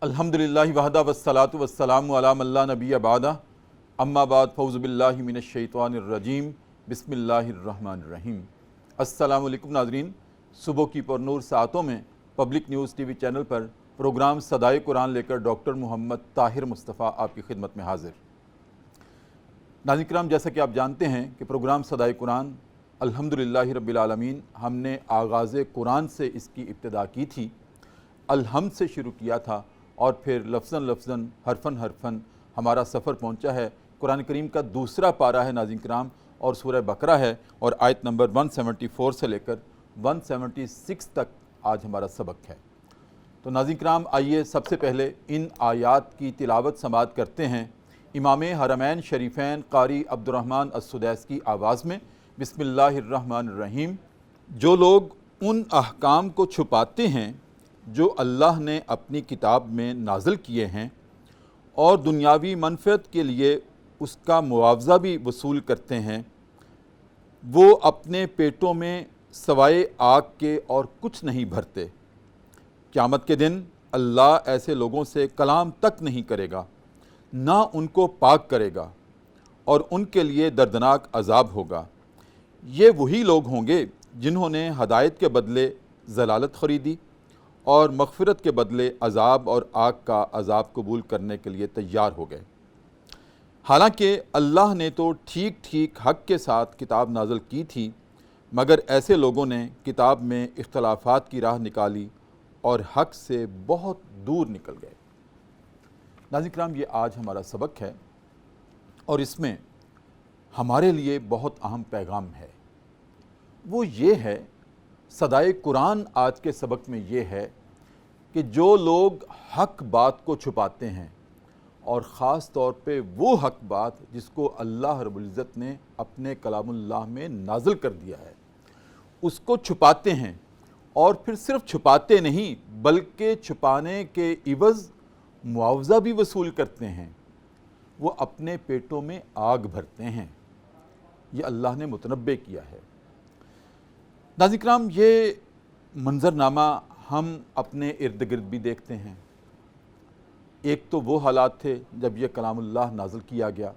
الحمدللہ وحدہ والصلاۃ والسلام علی من لا نبی بعدہ اما بعد فاعوذ باللہ من الشیطان الرجیم بسم اللہ الرحمن الرحیم۔ السلام علیکم ناظرین، صبح کی پرنور ساعتوں میں پبلک نیوز ٹی وی چینل پر پروگرام صدائے قرآن لے کر ڈاکٹر محمد طاہر مصطفیٰ آپ کی خدمت میں حاضر۔ ناظرین کرام، جیسا کہ آپ جانتے ہیں کہ پروگرام صدائے قرآن الحمدللہ رب العالمین ہم نے آغاز قرآن سے اس کی ابتدا کی تھی، الحمد سے شروع کیا تھا اور پھر لفظاً لفظاً حرفاً حرفاً ہمارا سفر پہنچا ہے قرآن کریم کا دوسرا پارہ ہے ناظرین کرام، اور سورہ بقرہ ہے اور آیت نمبر 174 سے لے کر 176 تک آج ہمارا سبق ہے۔ تو ناظرین کرام، آئیے سب سے پہلے ان آیات کی تلاوت سماعت کرتے ہیں امام حرمین شریفین قاری عبدالرحمن السدیس کی آواز میں۔ بسم اللہ الرحمن الرحیم۔ جو لوگ ان احکام کو چھپاتے ہیں جو اللہ نے اپنی کتاب میں نازل کیے ہیں اور دنیاوی منفعت کے لیے اس کا معاوضہ بھی وصول کرتے ہیں، وہ اپنے پیٹوں میں سوائے آگ کے اور کچھ نہیں بھرتے۔ قیامت کے دن اللہ ایسے لوگوں سے کلام تک نہیں کرے گا، نہ ان کو پاک کرے گا، اور ان کے لیے دردناک عذاب ہوگا۔ یہ وہی لوگ ہوں گے جنہوں نے ہدایت کے بدلے ضلالت خریدی اور مغفرت کے بدلے عذاب اور آگ کا عذاب قبول کرنے کے لیے تیار ہو گئے۔ حالانکہ اللہ نے تو ٹھیک ٹھیک حق کے ساتھ کتاب نازل کی تھی، مگر ایسے لوگوں نے کتاب میں اختلافات کی راہ نکالی اور حق سے بہت دور نکل گئے۔ ناظرین کرام، یہ آج ہمارا سبق ہے اور اس میں ہمارے لیے بہت اہم پیغام ہے۔ وہ یہ ہے، صدائے قرآن آج کے سبق میں یہ ہے کہ جو لوگ حق بات کو چھپاتے ہیں، اور خاص طور پہ وہ حق بات جس کو اللہ رب العزت نے اپنے کلام اللہ میں نازل کر دیا ہے، اس کو چھپاتے ہیں، اور پھر صرف چھپاتے نہیں بلکہ چھپانے کے عوض معاوضہ بھی وصول کرتے ہیں، وہ اپنے پیٹوں میں آگ بھرتے ہیں۔ یہ اللہ نے متنبع کیا ہے۔ ناظرین کرام، یہ منظرنامہ ہم اپنے ارد گرد بھی دیکھتے ہیں۔ ایک تو وہ حالات تھے جب یہ کلام اللہ نازل کیا گیا،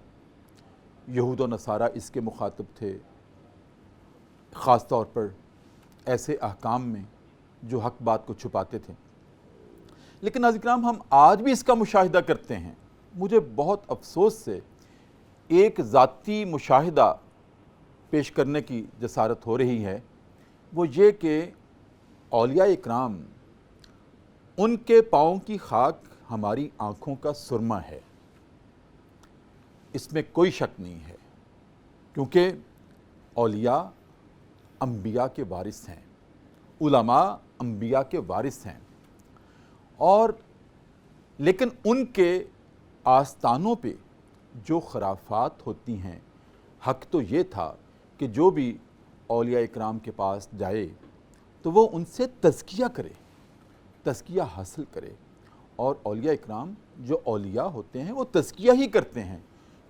یہود و نصارہ اس کے مخاطب تھے، خاص طور پر ایسے احکام میں جو حق بات کو چھپاتے تھے۔ لیکن ناظرین کرام، ہم آج بھی اس کا مشاہدہ کرتے ہیں۔ مجھے بہت افسوس سے ایک ذاتی مشاہدہ پیش کرنے کی جسارت ہو رہی ہے، وہ یہ کہ اولیاء اکرام، ان کے پاؤں کی خاک ہماری آنکھوں کا سرما ہے، اس میں کوئی شک نہیں ہے، کیونکہ اولیاء انبیاء کے وارث ہیں، علماء انبیاء کے وارث ہیں، اور لیکن ان کے آستانوں پہ جو خرافات ہوتی ہیں، حق تو یہ تھا کہ جو بھی اولیاء اکرام کے پاس جائے تو وہ ان سے تزکیہ کرے، تزکیہ حاصل کرے، اور اولیاء اکرام جو اولیاء ہوتے ہیں وہ تزکیہ ہی کرتے ہیں،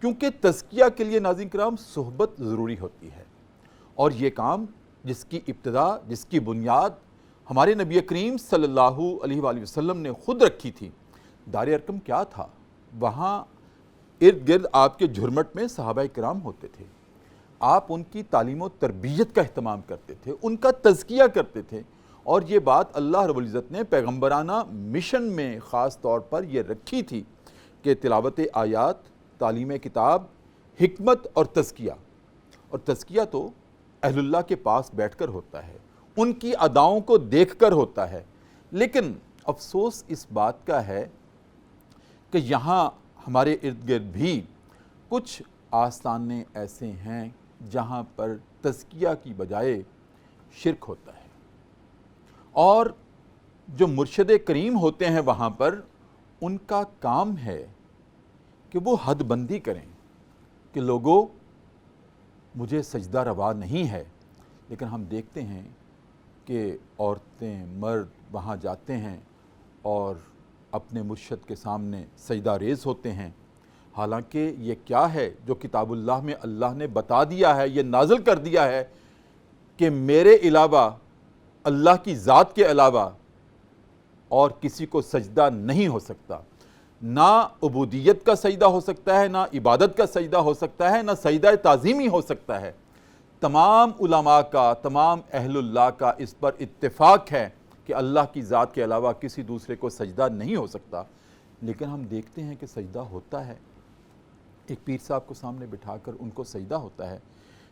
کیونکہ تزکیہ کے لیے ناظرین کرام صحبت ضروری ہوتی ہے، اور یہ کام جس کی ابتدا، جس کی بنیاد ہمارے نبی کریم صلی اللہ علیہ وآلہ وسلم نے خود رکھی تھی۔ دار ارقم کیا تھا؟ وہاں ارد گرد آپ کے جھرمٹ میں صحابہ کرام ہوتے تھے، آپ ان کی تعلیم و تربیت کا اہتمام کرتے تھے، ان کا تزکیہ کرتے تھے، اور یہ بات اللہ رب العزت نے پیغمبرانہ مشن میں خاص طور پر یہ رکھی تھی کہ تلاوت آیات، تعلیم کتاب، حکمت اور تزکیہ تو اہل اللہ کے پاس بیٹھ کر ہوتا ہے، ان کی اداؤں کو دیکھ کر ہوتا ہے۔ لیکن افسوس اس بات کا ہے کہ یہاں ہمارے ارد گرد بھی کچھ آستانے ایسے ہیں جہاں پر تزکیہ کی بجائے شرک ہوتا ہے، اور جو مرشد کریم ہوتے ہیں وہاں پر ان کا کام ہے کہ وہ حد بندی کریں کہ لوگوں، مجھے سجدہ روا نہیں ہے، لیکن ہم دیکھتے ہیں کہ عورتیں، مرد وہاں جاتے ہیں اور اپنے مرشد کے سامنے سجدہ ریز ہوتے ہیں، حالانکہ یہ کیا ہے جو کتاب اللہ میں اللہ نے بتا دیا ہے، یہ نازل کر دیا ہے کہ میرے علاوہ، اللہ کی ذات کے علاوہ اور کسی کو سجدہ نہیں ہو سکتا، نہ عبودیت کا سجدہ ہو سکتا ہے، نہ عبادت کا سجدہ ہو سکتا ہے، نہ سجدہ تعظیمی ہو سکتا ہے۔ تمام علماء کا، تمام اہل اللہ کا اس پر اتفاق ہے کہ اللہ کی ذات کے علاوہ کسی دوسرے کو سجدہ نہیں ہو سکتا، لیکن ہم دیکھتے ہیں کہ سجدہ ہوتا ہے، ایک پیر صاحب کو سامنے بٹھا کر ان کو سجدہ ہوتا ہے۔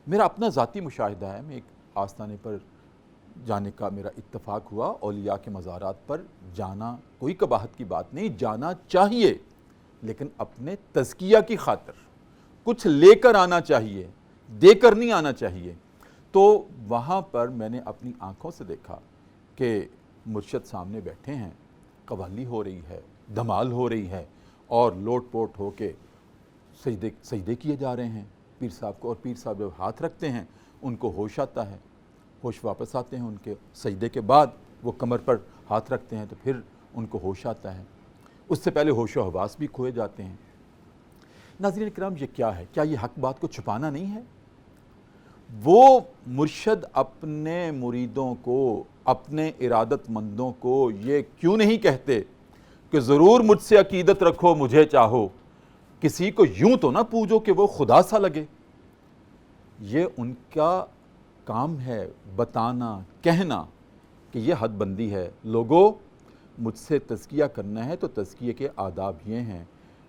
میرا اپنا ذاتی مشاہدہ ہے، میں ایک آستانے پر جانے کا میرا اتفاق ہوا، اولیاء کے مزارات پر جانا کوئی قباحت کی بات نہیں، جانا چاہیے، لیکن اپنے تزکیہ کی خاطر کچھ لے کر آنا چاہیے، دے کر نہیں آنا چاہیے۔ تو وہاں پر میں نے اپنی آنکھوں سے دیکھا کہ مرشد سامنے بیٹھے ہیں، قوالی ہو رہی ہے، دھمال ہو رہی ہے، اور لوٹ پوٹ ہو کے سجدے کیے جا رہے ہیں پیر صاحب کو، اور پیر صاحب جب ہاتھ رکھتے ہیں ان کو ہوش آتا ہے، ہوش واپس آتے ہیں ان کے سجدے کے بعد، وہ کمر پر ہاتھ رکھتے ہیں تو پھر ان کو ہوش آتا ہے، اس سے پہلے ہوش و حواس بھی کھوئے جاتے ہیں۔ ناظرین کرام، یہ کیا ہے؟ کیا یہ حق بات کو چھپانا نہیں ہے؟ وہ مرشد اپنے مریدوں کو، اپنے ارادت مندوں کو یہ کیوں نہیں کہتے کہ ضرور مجھ سے عقیدت رکھو، مجھے چاہو، کسی کو یوں تو نہ پوجو کہ وہ خدا سا لگے؟ یہ ان کا کام ہے، بتانا، کہنا کہ یہ حد بندی ہے، لوگوں مجھ سے تزکیہ کرنا ہے تو تزکیے کے آداب یہ ہیں،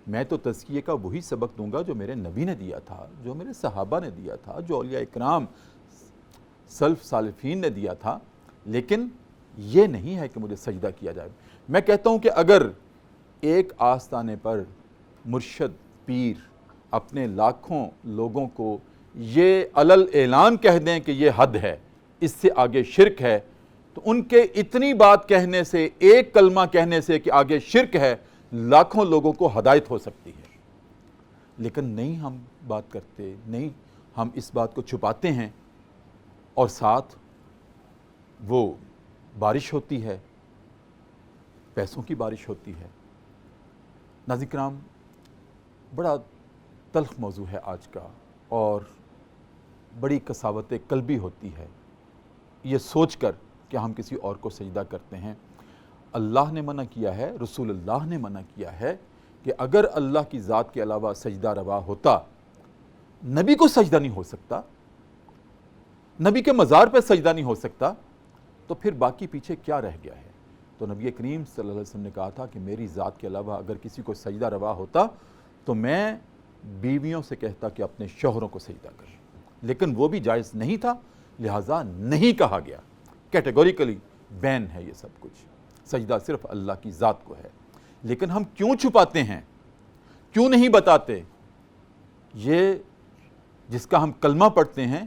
میں تو تزکیے کا وہی سبق دوں گا جو میرے نبی نے دیا تھا، جو میرے صحابہ نے دیا تھا، جو اولیاء اکرام سلف سالفین نے دیا تھا، لیکن یہ نہیں ہے کہ مجھے سجدہ کیا جائے۔ میں کہتا ہوں کہ اگر ایک آستانے پر مرشد پیر اپنے لاکھوں لوگوں کو یہ علل اعلان کہہ دیں کہ یہ حد ہے، اس سے آگے شرک ہے، تو ان کے اتنی بات کہنے سے، ایک کلمہ کہنے سے کہ آگے شرک ہے، لاکھوں لوگوں کو ہدایت ہو سکتی ہے۔ لیکن نہیں ہم بات کرتے، نہیں ہم اس بات کو چھپاتے ہیں، اور ساتھ وہ بارش ہوتی ہے، پیسوں کی بارش ہوتی ہے۔ ناظرین کرام، بڑا تلخ موضوع ہے آج کا، اور بڑی قساوت قلبی ہوتی ہے یہ سوچ کر کہ ہم کسی اور کو سجدہ کرتے ہیں۔ اللہ نے منع کیا ہے، رسول اللہ نے منع کیا ہے کہ اگر اللہ کی ذات کے علاوہ سجدہ روا ہوتا، نبی کو سجدہ نہیں ہو سکتا، نبی کے مزار پہ سجدہ نہیں ہو سکتا، تو پھر باقی پیچھے کیا رہ گیا ہے؟ تو نبی کریم صلی اللہ علیہ وسلم نے کہا تھا کہ میری ذات کے علاوہ اگر کسی کو سجدہ روا ہوتا تو میں بیویوں سے کہتا کہ اپنے شوہروں کو سجدہ کر، لیکن وہ بھی جائز نہیں تھا، لہٰذا نہیں کہا گیا، کیٹیگوریکلی بین ہے یہ سب کچھ، سجدہ صرف اللہ کی ذات کو ہے۔ لیکن ہم کیوں چھپاتے ہیں، کیوں نہیں بتاتے؟ یہ جس کا ہم کلمہ پڑھتے ہیں،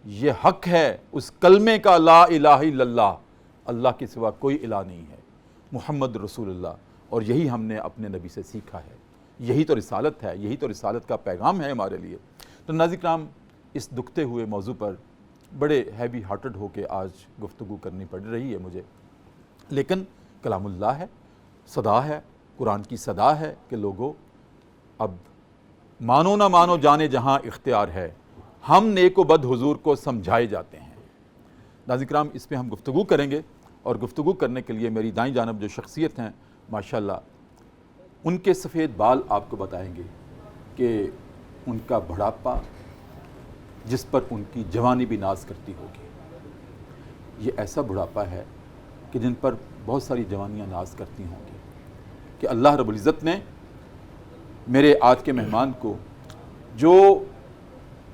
یہ حق ہے اس کلمے کا، لا الہ الا اللہ، اللہ کے سوا کوئی الہ نہیں ہے، محمد رسول اللہ، اور یہی ہم نے اپنے نبی سے سیکھا ہے، یہی تو رسالت ہے، یہی تو رسالت کا پیغام ہے ہمارے لیے۔ تو ناظرین کرام، اس دکھتے ہوئے موضوع پر بڑے ہیوی ہارٹڈ ہو کے آج گفتگو کرنی پڑ رہی ہے مجھے، لیکن کلام اللہ ہے، صدا ہے، قرآن کی صدا ہے کہ لوگوں اب مانو نہ مانو جانے جہاں اختیار ہے، ہم نیک و بد حضور کو سمجھائے جاتے ہیں۔ ناظرین کرام، اس پہ ہم گفتگو کریں گے، اور گفتگو کرنے کے لیے میری دائیں جانب جو شخصیت ہیں ماشاءاللہ، ان کے سفید بال آپ کو بتائیں گے کہ ان کا بڑھاپا جس پر ان کی جوانی بھی ناز کرتی ہوگی، یہ ایسا بڑھاپا ہے کہ جن پر بہت ساری جوانیاں ناز کرتی ہوں گی، کہ اللہ رب العزت نے میرے آج کے مہمان کو، جو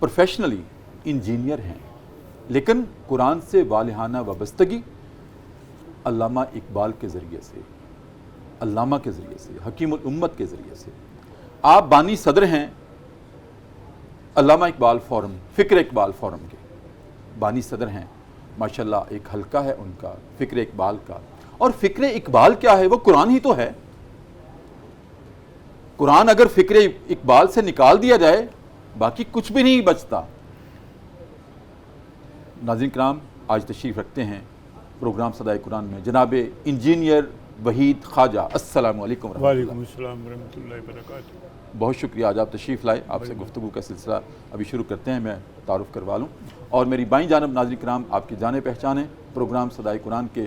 پروفیشنلی انجینئر ہیں لیکن قرآن سے والہانہ وابستگی، علامہ اقبال کے ذریعے سے، علامہ کے ذریعے سے، حکیم الامت کے ذریعے سے، آپ بانی صدر ہیں علامہ اقبال فورم، فکر اقبال فورم کے بانی صدر ہیں ماشاءاللہ۔ ایک حلقہ ہے ان کا فکر اقبال کا، اور فکر اقبال کیا ہے؟ وہ قرآن ہی تو ہے۔ قرآن اگر فکر اقبال سے نکال دیا جائے باقی کچھ بھی نہیں بچتا۔ ناظرین کرام، آج تشریف رکھتے ہیں پروگرام صدائے قرآن میں جناب انجینئر وحید خواجہ۔ السلام علیکم ورحمۃ اللہ۔ وعلیکم السلام ورحمۃ اللہ وبرکاتہ۔ بہت شکریہ، آج آپ تشریف لائے، آپ سے گفتگو کا سلسلہ ابھی شروع کرتے ہیں، میں تعارف کروا لوں۔ اور میری بائیں جانب ناظرین کرام، آپ کی جانے پہچانے پروگرام صدائے قرآن کے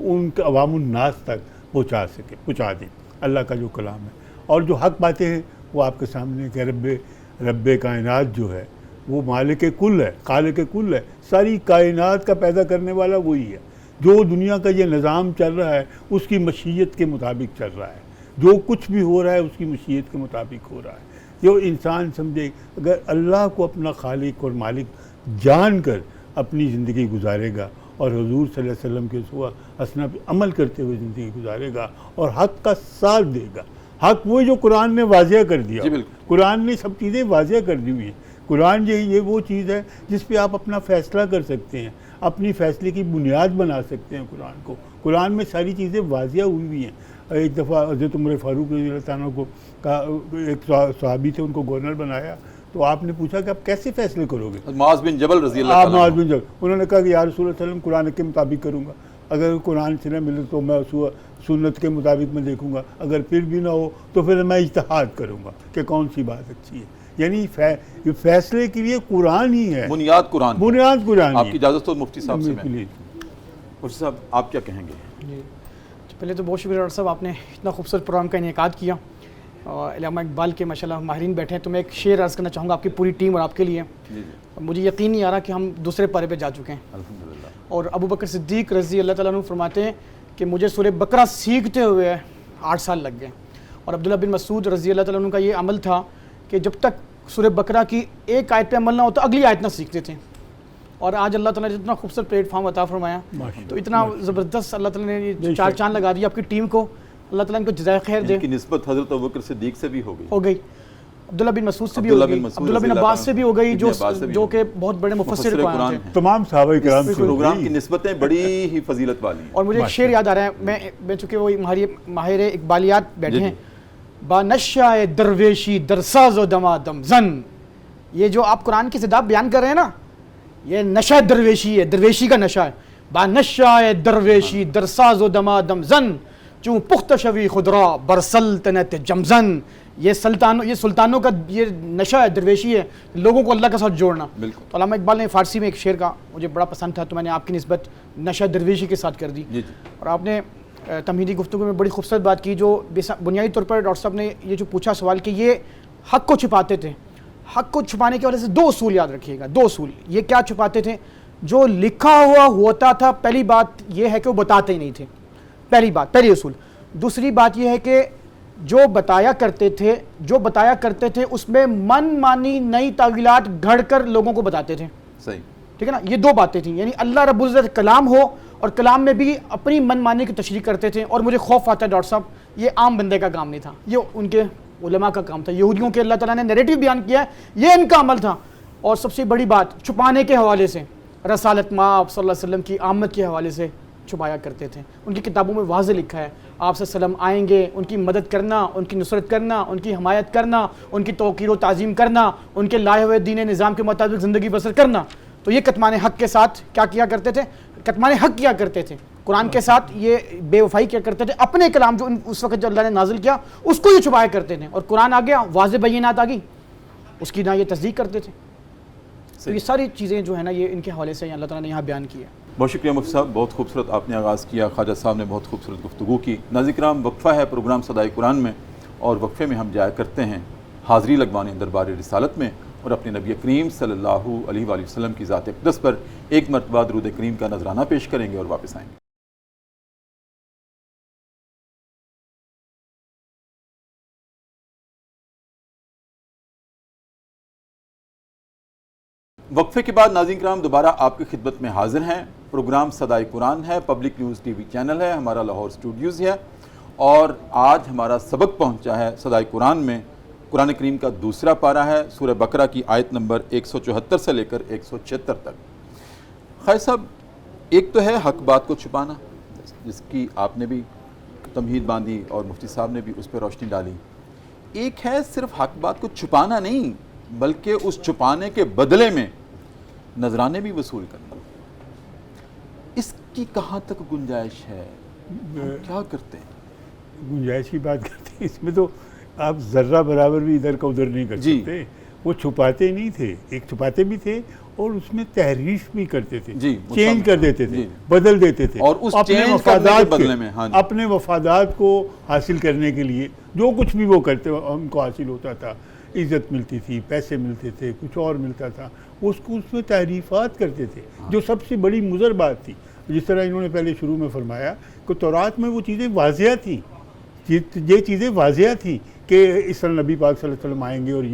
ان کے عوام الناس تک پہنچا دیں اللہ کا جو کلام ہے. اور جو حق باتیں ہیں وہ آپ کے سامنے کہ رب کائنات جو ہے وہ مالک کل ہے، خالق کل ہے، ساری کائنات کا پیدا کرنے والا وہی ہے. جو دنیا کا یہ نظام چل رہا ہے اس کی مشیت کے مطابق چل رہا ہے، جو کچھ بھی ہو رہا ہے اس کی مشیت کے مطابق ہو رہا ہے. جو انسان سمجھے اگر اللہ کو اپنا خالق اور مالک جان کر اپنی زندگی گزارے گا اور حضور صلی اللہ علیہ وسلم کے اسوہ حسنہ پہ عمل کرتے ہوئے زندگی گزارے گا اور حق کا ساتھ دے گا. حق وہ جو قرآن نے واضح کر دیا، قرآن نے سب چیزیں واضح کر دی ہوئی ہیں. قرآن یہ وہ چیز ہے جس پہ آپ اپنا فیصلہ کر سکتے ہیں، اپنی فیصلے کی بنیاد بنا سکتے ہیں. قرآن کو، قرآن میں ساری چیزیں واضح ہوئی ہوئی ہیں. ایک دفعہ حضرت عمر فاروق رضی اللہ تعالیٰ کو ایک صحابی تھے، ان کو گورنر بنایا تو آپ نے پوچھا کہ آپ کیسے فیصلے کرو گے؟ معاذ بن جبل رضی اللہ تعالیٰ عنہ. معاذ بن جبل. انہوں نے کہا کہ یا رسول اللہ صلی اللہ علیہ وسلم قرآن کے مطابق کروں گا، اگر قرآن سے نہ ملے تو میں سنت کے مطابق میں دیکھوں گا، اگر پھر بھی نہ ہو تو پھر میں اجتہاد کروں گا کہ کون سی بات اچھی ہے. یعنی فیصلے کے لیے قرآن ہی ہے، بنیاد قرآن. بنیاد قرآن. آپ کی اجازت ہو مفتی صاحب سے میں. پلیز مفتی صاحب آپ کیا کہیں گے؟ جی پہلے تو بہت شکریہ ڈاکٹر صاحب، آپ نے اتنا خوبصورت پروگرام کا انعقاد کیا. اور علامہ اقبال کے ماشاءاللہ ماہرین بیٹھے ہیں، تو میں ایک شعر عرض کرنا چاہوں گا آپ کی پوری ٹیم اور آپ کے لیے. مجھے یقین نہیں آ رہا کہ ہم دوسرے پارے پہ جا چکے ہیں. الحمدللہ. اور ابو بکر صدیق رضی اللہ تعالیٰ عنہ فرماتے ہیں کہ مجھے سورہ بقرہ سیکھتے ہوئے 8 سال لگ گئے. اور عبداللہ بن مسعود رضی اللہ تعالیٰ عنہ کا یہ عمل تھا کہ جب تک سورہ بقرہ کی ایک آیت پہ عمل نہ ہوتا اگلی آیت نہ سیکھتے تھے. اور آج اللہ تعالیٰ نے اتنا خوبصورت پلیٹ فارم عطا فرمایا، تو اتنا زبردست اللہ تعالیٰ نے یہ 4 چاند لگا دیا آپ کی ٹیم کو. اللہ تعالیٰ ان کو جزائے خیر دے. ان کی نسبت حضرت ابوبکر صدیق سے بھی ہو گئی، عبداللہ بن مسعود سے بھی ہو گئی، عبداللہ بن عباس سے بھی ہو گئی، جو کہ بہت بڑے مفسر قرآن تھے. تمام صحابہ کرام سے پروگرام کی نسبتیں بڑی ہی فضیلت والی ہیں. اور مجھے ایک شعر یاد آ رہا ہے، میں چونکہ وہ ماہر اقبالیات بیٹھے ہیں. با نشہ درویشی درساز و دمادم زن، یہ جو آپ قرآن کی صدا بیان کر رہے ہیں نا، یہ نشہ درویشی ہے، درویشی کا نشہ ہے. با نشہ درویشی درساز و دمادم زن چون پخت شوی خدرا بر سلطنت جمزن. یہ سلطانوں کا یہ نشہ ہے، درویشی ہے، لوگوں کو اللہ کے ساتھ جوڑنا. تو علامہ اقبال نے فارسی میں ایک شعر کا مجھے بڑا پسند تھا، تو میں نے آپ کی نسبت نشہ درویشی کے ساتھ کر دی. اور آپ نے تمہیدی گفتگو میں بڑی خوبصورت بات کی، جو بنیادی طور پر ڈاکٹر صاحب نے یہ جو پوچھا سوال کہ یہ حق کو چھپاتے تھے. حق کو چھپانے کی وجہ سے 2 اصول یاد رکھیے گا. 2 اصول. یہ کیا چھپاتے تھے؟ جو لکھا ہوا ہوتا تھا، پہلی بات یہ ہے کہ وہ بتاتے ہی نہیں تھے. پہلی اصول. دوسری بات یہ ہے کہ جو بتایا کرتے تھے اس میں من مانی نئی تعویلات گھڑ کر لوگوں کو بتاتے تھے. صحیح، ٹھیک ہے نا. یہ 2 باتیں تھیں، یعنی اللہ رب العزت کلام ہو اور کلام میں بھی اپنی من مانی کی تشریح کرتے تھے. اور مجھے خوف آتا ہے ڈاکٹر صاحب، یہ عام بندے کا کام نہیں تھا، یہ ان کے علماء کا کام تھا. یہودیوں کے اللہ تعالیٰ نے نیریٹو بیان کیا ہے، یہ ان کا عمل تھا. اور سب سے بڑی بات چھپانے کے حوالے سے، رسالت مآب صلی اللہ علیہ وسلم کی آمد کے حوالے سے چھپایا کرتے تھے. ان کی کتابوں میں واضح لکھا ہے آپ صلی اللہ علیہ وسلم آئیں گے، ان کی مدد کرنا، ان کی نصرت کرنا، ان کی حمایت کرنا، ان کی توقیر و تعظیم کرنا، ان کے لائے ہوئے دین نظام کے مطابق زندگی بسر کرنا. تو یہ کتمان حق کے ساتھ کیا کیا کرتے تھے؟ کتمان حق کیا کرتے تھے. قرآن کے ساتھ یہ بے وفائی کیا کرتے تھے. اپنے کلام جو اس وقت جو اللہ نے نازل کیا اس کو یہ چھپایا کرتے تھے. اور قرآن آ گیا، واضح بینات آ گئی، اس کی نہ یہ تصدیق کرتے تھے. تو یہ ساری چیزیں جو ہے نا یہ ان کے حوالے سے اللہ تعالیٰ نے یہاں بیان کی ہے. بہت شکریہ مفتی صاحب، بہت خوبصورت آپ نے آغاز کیا. خواجہ صاحب نے بہت خوبصورت گفتگو کی. ناظرین کرام، وقفہ ہے پروگرام صدائے قرآن میں، اور وقفے میں ہم جایا کرتے ہیں حاضری لگوانے دربار رسالت میں، اور اپنے نبی کریم صلی اللہ علیہ وآلہ وسلم کی ذات اقدس پر ایک مرتبہ درود کریم کا نذرانہ پیش کریں گے اور واپس آئیں گے. وقفے کے بعد ناظرین کرام دوبارہ آپ کی خدمت میں حاضر ہیں. پروگرام صدائے قرآن ہے، پبلک نیوز ٹی وی چینل ہے، ہمارا لاہور اسٹوڈیوز ہے، اور آج ہمارا سبق پہنچا ہے صدائے قرآن میں. قرآن کریم کا دوسرا پارہ ہے، سورہ بقرہ کی آیت نمبر 174 سے لے کر 176 تک. خیر صاحب، ایک تو ہے حق بات کو چھپانا، جس کی آپ نے بھی تمہید باندھی اور مفتی صاحب نے بھی اس پہ روشنی ڈالی. ایک ہے صرف حق بات کو چھپانا نہیں، بلکہ اس چھپانے کے بدلے میں نذرانے بھی وصول کرنا. اس کی کہاں تک گنجائش ہے؟ ہم کیا کرتے ہیں؟ گنجائش کی بات کرتے ہیں، اس میں تو آپ ذرہ برابر بھی ادھر کا ادھر نہیں کر سکتے. وہ چھپاتے نہیں تھے، ایک چھپاتے بھی تھے اور اس میں تحریف بھی کرتے تھے، جی، چینج کر دیتے تھے، جی، بدل دیتے تھے، اور اس اپنے چینج کرنے کے مفادات بدلے میں، ہاں جی، اپنے مفادات کو حاصل کرنے کے لیے جو کچھ بھی وہ کرتے ان کو حاصل ہوتا تھا، عزت ملتی تھی، پیسے ملتے تھے، کچھ اور ملتا تھا، اس میں تحریفات کرتے تھے، جو سب سے بڑی مضر بات تھی. جس طرح انہوں نے پہلے شروع میں فرمایا کہ تورات میں وہ چیزیں واضح تھیں، یہ چیزیں واضح تھیں کہ اس طرح نبی پاک صلی اللہ علیہ وسلم آئیں گے اور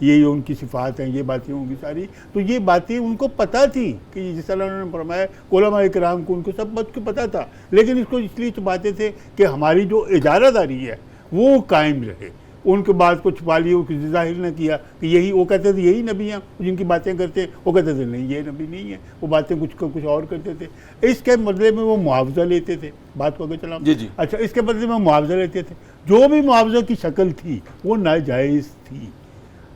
یہ ان کی صفات ہیں، یہ باتیں ہوں گی ساری. تو یہ باتیں ان کو پتہ تھیں کہ جس طرح انہوں نے فرمایا علماء کرام کو ان کو سب بات کو پتہ تھا، لیکن اس کو اس لیے چھپاتے تھے کہ ہماری جو اجارہ داری ہے وہ قائم رہے. ان کے بات کو چھپا لیا، کسی ظاہر نہ کیا کہ یہی، وہ کہتے تھے یہی نبی ہیں جن کی باتیں کرتے، وہ کہتے تھے نہیں یہ نبی نہیں ہے، وہ باتیں کچھ اور کرتے تھے. اس کے بدلے میں وہ معاوضہ لیتے تھے. بات کو آگے چلا. جی. اچھا، اس کے بدلے میں معاوضہ لیتے تھے، جو بھی معاوضہ کی شکل تھی وہ ناجائز تھی.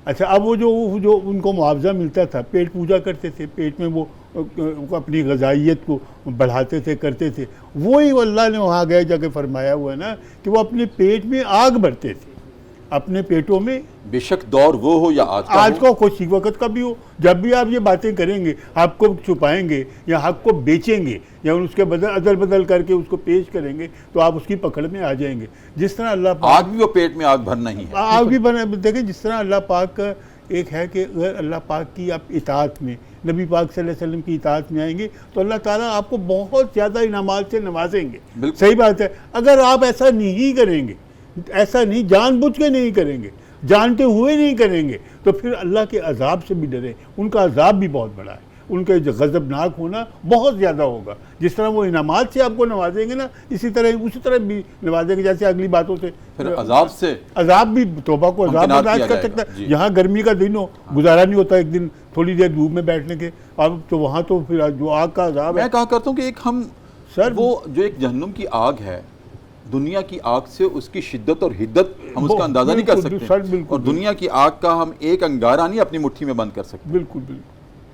اچھا، اب وہ جو ان کو معاوضہ ملتا تھا، پیٹ پوجا کرتے تھے، پیٹ میں وہ اپنی غذائیت کو بڑھاتے تھے، کرتے تھے. وہی اللہ نے وہاں گئے جا کے فرمایا ہوا ہے نا کہ وہ اپنے پیٹ میں آگ بھرتے تھے، اپنے پیٹوں میں. بے شک دور وہ ہو یا آج کا کسی وقت کا بھی ہو، جب بھی آپ یہ باتیں کریں گے، حق کو چھپائیں گے یا حق کو بیچیں گے یا اس کے ادل بدل کر کے اس کو پیش کریں گے تو آپ اس کی پکڑ میں آ جائیں گے. جس طرح اللہ پاک آگ بھی وہ پیٹ میں آگ بھرنا ہی ہے. آگ بھی دیکھیں، جس طرح اللہ پاک کا ایک ہے کہ اگر اللہ پاک کی آپ اطاعت میں، نبی پاک صلی اللہ علیہ وسلم کی اطاعت میں آئیں گے تو اللہ تعالیٰ آپ کو بہت زیادہ انعامات سے نوازیں گے. صحیح بات ہے. اگر آپ ایسا نہیں کریں گے، ایسا نہیں، جان بوجھ کے نہیں کریں گے، جانتے ہوئے نہیں کریں گے، تو پھر اللہ کے عذاب سے بھی ڈریں. ان کا عذاب بھی بہت بڑا ہے، ان کا غضبناک ہونا بہت زیادہ ہوگا. جس طرح وہ انعامات سے آپ کو نوازیں گے نا، اسی طرح بھی نوازیں گے. جیسے اگلی باتوں سے پھر عذاب بھی، توبہ کو عذاب برداشت کر سکتا ہے. یہاں گرمی کا دن ہو، گزارا نہیں ہوتا ایک دن تھوڑی دیر دھوپ میں بیٹھنے کے، اب تو وہاں تو پھر جو آگ کا عذاب ہے. میں کہا کرتا ہوں کہ ایک ہم وہ جو ایک جہنم کی آگ ہے، دنیا کی آگ سے اس کی شدت اور حدت ہم اس کا اندازہ نہیں کر سکتے، اور دنیا کی آگ کا ہم ایک انگارہ نہیں اپنی مٹھی میں بند کر سکتے. بالکل.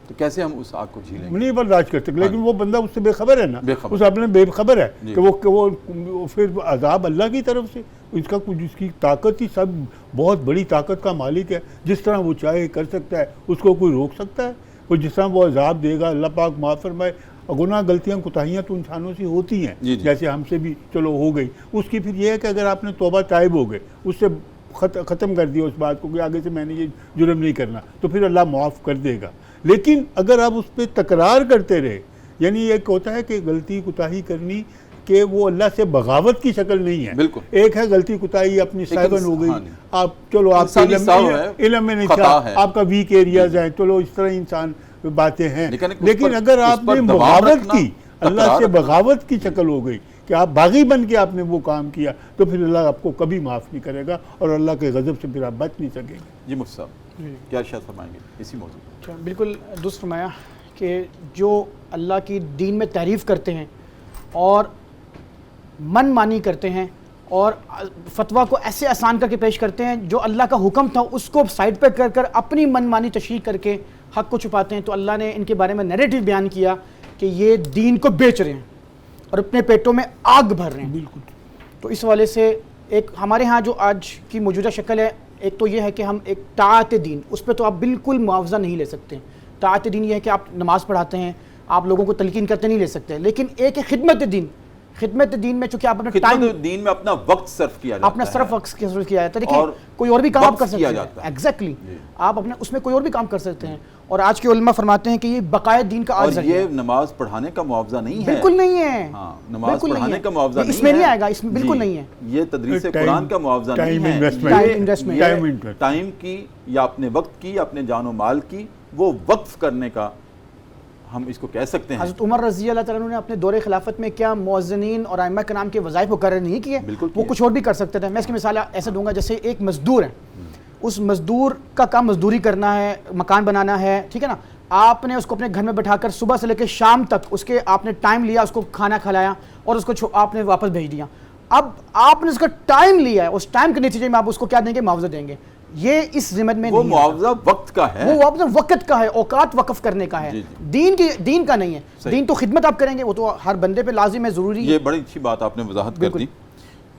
تو کیسے ہم اس آگ کو جھیلیں گے؟ نہیں برداشت کرتے. لیکن وہ بندہ اس سے بے خبر ہے نا، اس اپنے بے خبر ہے کہ وہ پھر عذاب اللہ کی طرف سے، اس کا کچھ، اس کی طاقت ہی سب بہت بڑی طاقت کا مالک ہے. جس طرح وہ چاہے کر سکتا ہے، اس کو کوئی روک سکتا ہے؟ وہ جس طرح وہ عذاب دے گا، اللہ پاک معاف فرمائے. گناہ، غلطیاں، کوتاہیاں تو انسانوں سے ہوتی ہیں، جیسے ہم سے بھی چلو ہو گئی. اس کی پھر یہ ہے کہ اگر آپ نے توبہ تائب ہو گئے، اس سے ختم کر دیا اس بات کو کہ آگے سے میں نے یہ جرم نہیں کرنا، تو پھر اللہ معاف کر دے گا. لیکن اگر آپ اس پہ تکرار کرتے رہے، یعنی ایک ہوتا ہے کہ غلطی کوتاہی کرنی کہ وہ اللہ سے بغاوت کی شکل نہیں ہے. بالکل. ایک ہے غلطی کوتاہی اپنی سائبن ہو گئی، آپ چلو آپ علم میں نہیں تھا، آپ کا ویک ایریاز ہیں، چلو اس طرح انسان باتیں ہیں. لیکن اگر آپ نے بغاوت کی، اللہ سے بغاوت کی شکل ہو گئی کہ آپ باغی بن کے آپ نے وہ کام کیا، تو پھر اللہ آپ کو کبھی معاف نہیں کرے گا اور اللہ کے غضب سے پھر آپ بچ نہیں سکیں گے. جی مفتی صاحب کیا ارشاد فرمائیں گے اسی موضوع؟ بالکل درست فرمایا کہ جو اللہ کی دین میں تعریف کرتے ہیں اور من مانی کرتے ہیں اور فتویٰ کو ایسے آسان کر کے پیش کرتے ہیں، جو اللہ کا حکم تھا اس کو سائڈ پہ کر کر اپنی من مانی تشریح کر کے حق کو چھپاتے ہیں، تو اللہ نے ان کے بارے میں نیریٹو بیان کیا کہ یہ دین کو بیچ رہے ہیں اور اپنے پیٹوں میں آگ بھر رہے ہیں. بالکل. تو اس والے سے ایک ہمارے ہاں جو آج کی موجودہ شکل ہے، ایک تو یہ ہے کہ ہم ایک طاعت دین، اس پہ تو آپ بالکل معاوضہ نہیں لے سکتے. طاعت دین یہ ہے کہ آپ نماز پڑھاتے ہیں، آپ لوگوں کو تلقین کرتے نہیں لے سکتے. لیکن ایک ہے خدمت دین. خدمت دین میں چونکہ آپ اپنا ٹائم، دین میں اپنا وقت صرف کیا جاتا ہے، اپنا صرف وقت صرف کیا جاتا ہے. دیکھیں کوئی اور بھی کام آپ کر سکتے ہیں. ایگزیکٹلی آپ اپنے اس میں کوئی اور بھی کام کر سکتے ہیں. اور آج کے علماء فرماتے ہیں کہ یہ بقائے دین کا عارض ہے. یہ نماز پڑھانے کا معاوضہ نہیں ہے. بالکل نہیں ہے. نماز پڑھانے کا معاوضہ نہیں ہے، اس میں نہیں آئے گا، اس میں بالکل نہیں ہے. یہ تدریس قرآن کا معاوضہ نہیں ہے. ٹائم کی یا اپنے وقت کی، اپنے جان و مال کی وہ وقف کرنے کا ہم اس کو کہہ سکتے ہیں. حضرت عمر رضی اللہ تعالیٰ عنہ نے اپنے دور خلافت میں کیا مؤذنین اور ائمہ کرام کے وظائف مقرر نہیں کیے؟ وہ کچھ اور بھی کر سکتے تھے. میں اس کی مثال ایسے دوں گا جیسے ایک مزدور ہے، اس مزدور کا کام مزدوری کرنا ہے، مکان بنانا ہے، ٹھیک ہے نا. آپ نے اس کو اپنے گھر میں بٹھا کر صبح سے لے کے شام تک اس کے آپ نے ٹائم لیا، اس کو کھانا کھلایا اور اس کو آپ نے واپس بھیج دیا. اب آپ نے اس کا ٹائم لیا ہے، اس ٹائم کے نتیجے میں آپ اس کو کیا دیں گے؟ معاوضہ دیں گے. یہ اس ضمن میں وہ معاوضہ وقت کا ہے، وہ معاوضہ وقت کا ہے، اوقات وقف کرنے کا ہے. دین کا نہیں ہے. دین تو خدمت آپ کریں گے، وہ تو ہر بندے پہ لازم ہے، ضروری ہے. یہ بڑی اچھی بات آپ نے وضاحت کر دی.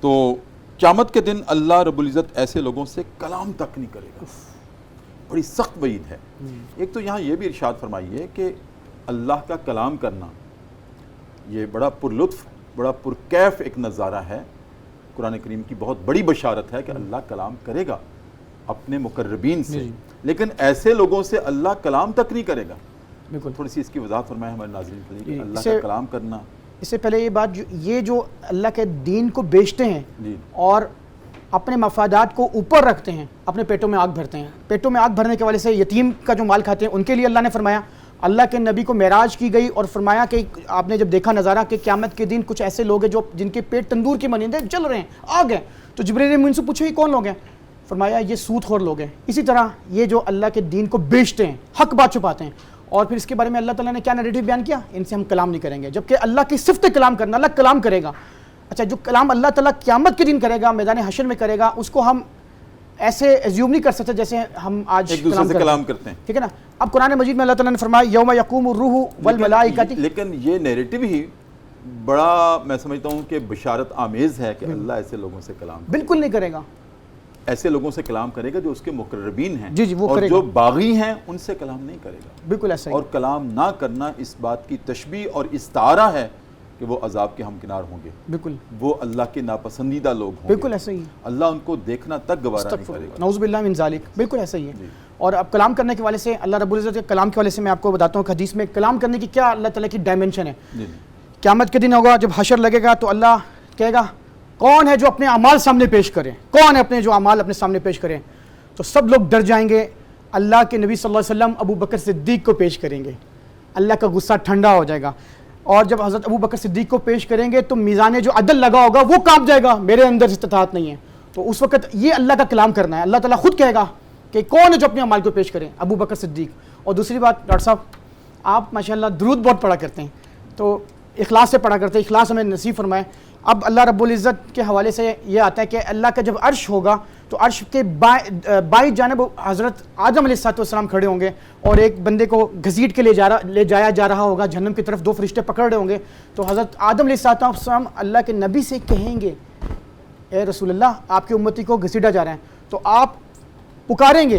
تو قیامت کے دن اللہ رب العزت ایسے لوگوں سے کلام تک نہیں کرے گا. بڑی سخت وعید ہے. ایک تو یہاں یہ بھی ارشاد فرمائیے کہ اللہ کا کلام کرنا یہ بڑا پرلطف بڑا پرکیف ایک نظارہ ہے. قرآن کریم کی بہت بڑی بشارت ہے کہ اللہ کلام کرے گا اپنے مقربین سے, لیکن ایسے لوگوں سے اللہ کلام تک نہیں کرے گا. بالکل, تھوڑی سی اس کی وضاحت فرمائیں ہمارے ناظرین کے لیے کہ اللہ کا کلام کرنا. اس سے پہلے یہ بات یہ جو اللہ کے دین کو بیچتے ہیں اور اپنے مفادات کو اوپر رکھتے ہیں, اپنے پیٹوں میں آگ بھرتے ہیں. پیٹوں میں آگ بھرنے کے والے سے یتیم کا جو مال کھاتے ہیں ان کے لیے اللہ نے فرمایا, اللہ کے نبی کو معراج کی گئی اور فرمایا کہ آپ نے جب دیکھا نظارہ کہ قیامت کے دن کچھ ایسے لوگ ہیں جو جن کے پیٹ تندور کی مانند جل رہے ہیں, آگ ہیں. تو جبرائیل نے ان سے پوچھا یہ کون لوگ ہیں؟ فرمایا یہ سود خور لوگ ہیں. اسی طرح یہ جو اللہ کے دین کو بیچتے ہیں, حق بات چھپاتے ہیں. اور پھر اس کے بارے میں اللہ تعالیٰ نے کیا نیریٹو بیان کیا, ان سے ہم کلام نہیں کریں گے, جبکہ اللہ کی صفت کلام کرنا, اللہ کلام کرے گا. اچھا, جو کلام اللہ تعالیٰ قیامت کے دن کرے گا, میدان حشر میں کرے گا, اس کو ہم ایسے ایزیوم نہیں کر سکتے جیسے ہم آج ایک دوسرے سے کلام کرتے ہیں. ٹھیک ہے نا. اب قرآن مجید میں اللہ تعالیٰ نے فرمایا یوم یقوم الروح والملائکۃ, لیکن یہ نیریٹو ہی بڑا میں سمجھتا ہوں کہ بشارت آمیز ہے کہ اللہ ایسے لوگوں سے کلام بالکل نہیں کرے گا. ایسے لوگوں سے کلام کرے گا جو اس کے مقربین ہیں, جی وہ اور کرے جو گا. باغی ہیں ان سے کلام نہیں کرے گا. بالکل ایسا ہی. اور کلام نہ کرنا اس بات کی تشبیہ اور استعارہ ہے کہ وہ عذاب کے ہمکنار ہوں گے. بالکل وہ اللہ کے ناپسندیدہ لوگ ہوں گے. بالکل ایسا ہی. اللہ ان کو دیکھنا تک گوارا نہیں کرے گا. نعوذ باللہ من ذالک. بالکل ایسا ہی ہے. اور اب کلام کرنے کے والے سے اللہ رب العزت کے کلام کے والے سے میں آپ کو بتاتا ہوں کہ حدیث میں کلام کرنے کی کیا اللہ تعالیٰ کی ڈائمنشن ہے. قیامت کے دن ہوگا جب حشر لگے گا تو اللہ کہے گا کون ہے جو اپنے اعمال سامنے پیش کرے, کون ہے اپنے جو اعمال اپنے سامنے پیش کریں. تو سب لوگ ڈر جائیں گے. اللہ کے نبی صلی اللہ علیہ وسلم ابو بکر صدیق کو پیش کریں گے, اللہ کا غصہ ٹھنڈا ہو جائے گا. اور جب حضرت ابو بکر صدیق کو پیش کریں گے تو میزان جو عدل لگا ہوگا وہ کانپ جائے گا, میرے اندر استطاعت نہیں ہے. تو اس وقت یہ اللہ کا کلام کرنا ہے. اللہ تعالیٰ خود کہے گا کہ کون ہے جو اپنے اعمال کو پیش کریں, ابو بکر صدیق. اور دوسری بات ڈاکٹر صاحب, آپ ماشاءاللہ درود بہت پڑھا کرتے ہیں, تو اخلاص سے پڑھا کرتے ہیں, اخلاص ہمیں نصیب فرمائے. اب اللہ رب العزت کے حوالے سے یہ آتا ہے کہ اللہ کا جب عرش ہوگا تو عرش کے بائیں جانب حضرت آدم علیہ السلام کھڑے ہوں گے, اور ایک بندے کو گھسیٹ کے لے جایا جا رہا ہوگا جہنم کی طرف, 2 فرشتے پکڑ رہے ہوں گے. تو حضرت آدم علیہ السلام اللہ کے نبی سے کہیں گے اے رسول اللہ آپ کی امتی کو گھسیٹا جا رہا ہے. تو آپ پکاریں گے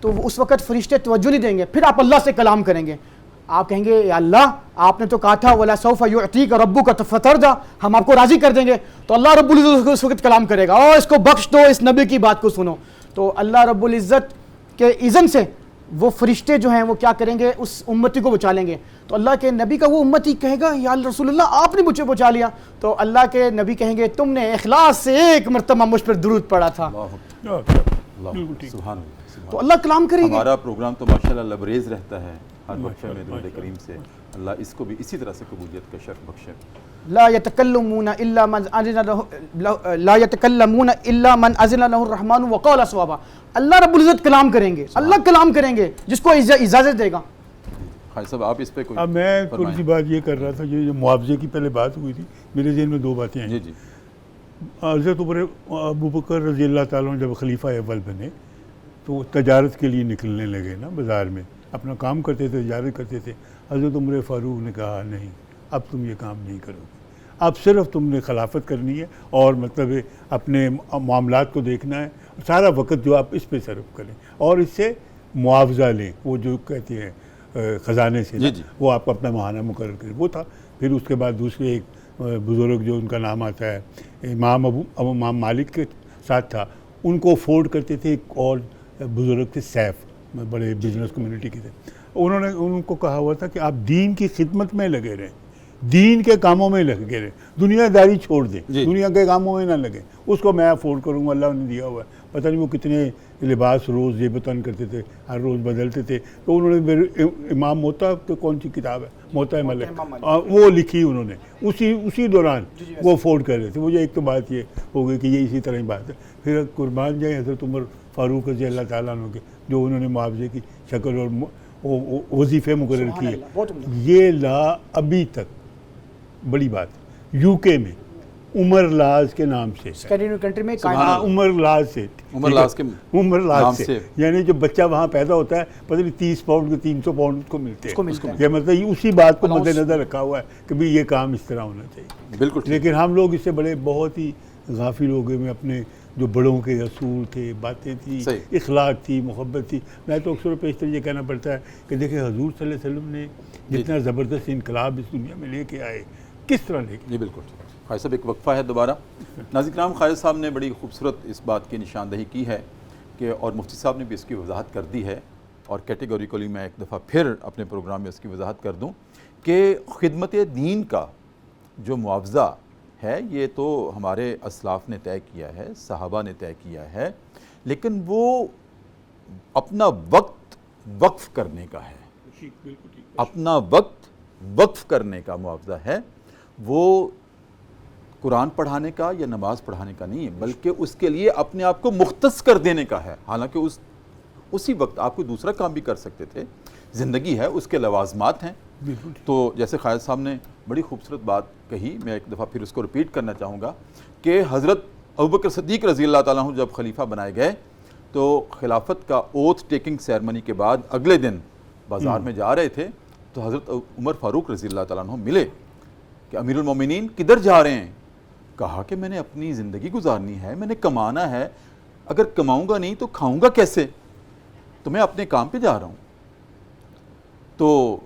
تو اس وقت فرشتے توجہ نہیں دیں گے, پھر آپ اللہ سے کلام کریں گے. آپ کہیں گے یا اللہ آپ نے تو کہا تھا وَلَا سَوْفَ يُعْتِيكَ رَبُّكَ فَتَرْضَىٰ, ہم آپ کو راضی کر دیں گے. تو اللہ رب العزت اس وقت کلام کرے گا, اور اس کو بخش دو, اس نبی کی بات کو سنو. تو اللہ رب العزت کے اذن سے وہ فرشتے جو ہیں وہ کیا کریں گے, اس امتی کو بچا لیں گے. تو اللہ کے نبی کا وہ امتی کہے گا یا رسول اللہ آپ نے مجھے بچا لیا. تو اللہ کے نبی کہیں گے تم نے اخلاص سے ایک مرتبہ مجھ پر درود پڑھا تھا. سبحان اللہ. تو اللہ کلام کرے گا. ہمارا پروگرام تو ماشاءاللہ لبریز رہتا ہے ہر وقت میں درود کریم سے. اللہ اس کو بھی اسی طرح سے قبولیت کا شرف بخشے. لا يتكلمون الا من اذن له الرحمن وقال صوابا. اللہ رب العزت کلام کریں گے, اللہ کلام کریں گے جس کو اجازت دے گا. خالد صاحب آپ اس پہ کوئی اب میں تھوڑی سی بات یہ کر رہا تھا, یہ جو معاوضے کی پہلے بات ہوئی تھی میرے ذہن میں 2 باتیں ہیں. جی حضرت ابو بکر رضی اللہ تعالیٰ عنہ جب خلیفہ اول بنے تو تجارت کے لیے نکلنے لگے نا بازار میں, اپنا کام کرتے تھے, تجارت کرتے تھے. حضرت عمر فاروق نے کہا نہیں اب تم یہ کام نہیں کرو گے, اب صرف تم نے خلافت کرنی ہے اور مطلب اپنے معاملات کو دیکھنا ہے, سارا وقت جو آپ اس پہ صرف کریں اور اس سے معاوضہ لیں, وہ جو کہتے ہیں خزانے سے وہ آپ اپنا ماہانہ مقرر کریں. وہ تھا. پھر اس کے بعد دوسرے ایک بزرگ جو ان کا نام آتا ہے امام مالک کے ساتھ تھا, ان کو افورڈ کرتے تھے. ایک اور بزرگ تھے سیف, بڑے بزنس کمیونٹی کے تھے. انہوں نے ان کو کہا ہوا تھا کہ آپ دین کی خدمت میں لگے رہیں, دین کے کاموں میں لگے رہیں, دنیا داری چھوڑ دیں, دنیا کے کاموں میں نہ لگیں. اس کو میں افورڈ کروں گا, اللہ نے دیا ہوا ہے. پتہ نہیں وہ کتنے لباس روز یہ بتن کرتے تھے, ہر روز بدلتے تھے. تو انہوں نے امام موتا کی کون سی کتاب ہے, موتا ملک, وہ لکھی انہوں نے اسی دوران وہ افورڈ کر رہے تھے. مجھے ایک تو بات یہ ہو گئی کہ یہ اسی طرح ہی بات ہے. پھر قربان جائیں حضرت عمر فاروق رضی اللہ تعالیٰ عنہ کے, جو انہوں نے معاوضے کی شکل اور وظیفے مقرر کیے. یہ لا ابھی تک بڑی بات یو کے میں عمر لاز کے نام سے, کنٹری میں عمر لاز سے, عمر لاز سے, یعنی جو بچہ وہاں پیدا ہوتا ہے پتہ نہیں 30 پاؤنڈ کے 300 پاؤنڈ کو ملتے ہیں. یہ مطلب اسی بات کو مد نظر رکھا ہوا ہے کہ بھئی یہ کام اس طرح ہونا چاہیے. بالکل. لیکن ہم لوگ اس سے بڑے بہت ہی غافل ہو گئے. میں اپنے جو بڑوں کے اصول تھے، باتیں تھیں، صحیح۔ اخلاق تھی، محبت تھی. میں تو اکثر و بیشتر یہ کہنا پڑتا ہے کہ دیکھیں حضور صلی اللہ علیہ وسلم نے جتنا زبردست انقلاب اس دنیا میں لے کے آئے، کس طرح لے کے جی بالکل. خالد صاحب ایک وقفہ ہے دوبارہ. ناظرین کرام، خالد صاحب نے بڑی خوبصورت اس بات کی نشاندہی کی ہے کہ، اور مفتی صاحب نے بھی اس کی وضاحت کر دی ہے، اور کیٹیگوریکلی میں ایک دفعہ پھر اپنے پروگرام میں اس کی وضاحت کر دوں کہ خدمت دین کا جو معاوضہ ہے یہ تو ہمارے اسلاف نے طے کیا ہے، صحابہ نے طے کیا ہے، لیکن وہ اپنا وقت وقف کرنے کا ہے، اپنا وقت وقف کرنے کا معاوضہ ہے. وہ قرآن پڑھانے کا یا نماز پڑھانے کا نہیں ہے، بلکہ اس کے لیے اپنے آپ کو مختص کر دینے کا ہے. حالانکہ اسی وقت آپ کوئی دوسرا کام بھی کر سکتے تھے. زندگی ہے، اس کے لوازمات ہیں. تو جیسے خالد صاحب نے بڑی خوبصورت بات کہی، میں ایک دفعہ پھر اس کو ریپیٹ کرنا چاہوں گا کہ حضرت ابوبکر صدیق رضی اللہ تعالیٰ عنہ جب خلیفہ بنائے گئے تو خلافت کا اوتھ ٹیکنگ سیرمنی کے بعد اگلے دن بازار میں جا رہے تھے تو حضرت عمر فاروق رضی اللہ تعالیٰ عنہ ملے کہ امیر المومنین کدھر جا رہے ہیں؟ کہا کہ میں نے اپنی زندگی گزارنی ہے، میں نے کمانا ہے، اگر کماؤں گا نہیں تو کھاؤں گا کیسے؟ تو میں اپنے کام پہ جا رہا ہوں. تو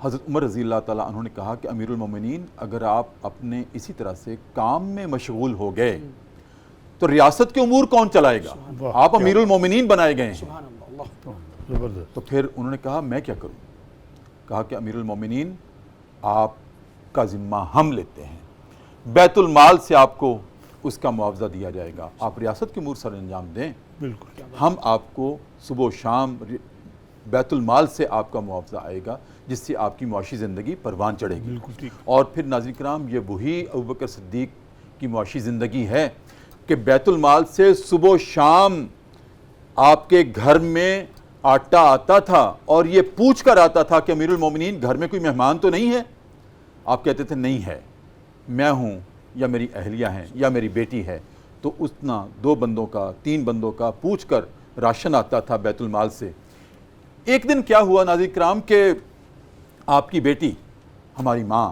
حضرت عمر رضی اللہ تعالیٰ عنہ نے کہا کہ امیر المومنین اگر آپ اپنے اسی طرح سے کام میں مشغول ہو گئے تو ریاست کے امور کون چلائے گا؟ آپ امیر المومنین بنائے گئے ہیں. زبردست. تو پھر انہوں نے کہا میں کیا کروں؟ کہا کہ امیر المومنین آپ کا ذمہ ہم لیتے ہیں، بیت المال سے آپ کو اس کا معاوضہ دیا جائے گا، آپ ریاست کے امور سر انجام دیں، بالکل. ہم آپ کو صبح و شام بیت المال سے آپ کا معاوضہ آئے گا جس سے آپ کی معاشی زندگی پروان چڑھے گی. بالکل ٹھیک. اور پھر ناظرین کرام یہ وہی ابوبکر صدیق کی معاشی زندگی ہے کہ بیت المال سے صبح و شام آپ کے گھر میں آٹا آتا تھا اور یہ پوچھ کر آتا تھا کہ امیر المومنین گھر میں کوئی مہمان تو نہیں ہے؟ آپ کہتے تھے نہیں ہے، میں ہوں یا میری اہلیہ ہیں یا میری بیٹی ہے. تو اتنا 2 بندوں کا 3 بندوں کا پوچھ کر راشن آتا تھا بیت المال سے. ایک دن کیا ہوا ناظرین کرام کہ آپ کی بیٹی ہماری ماں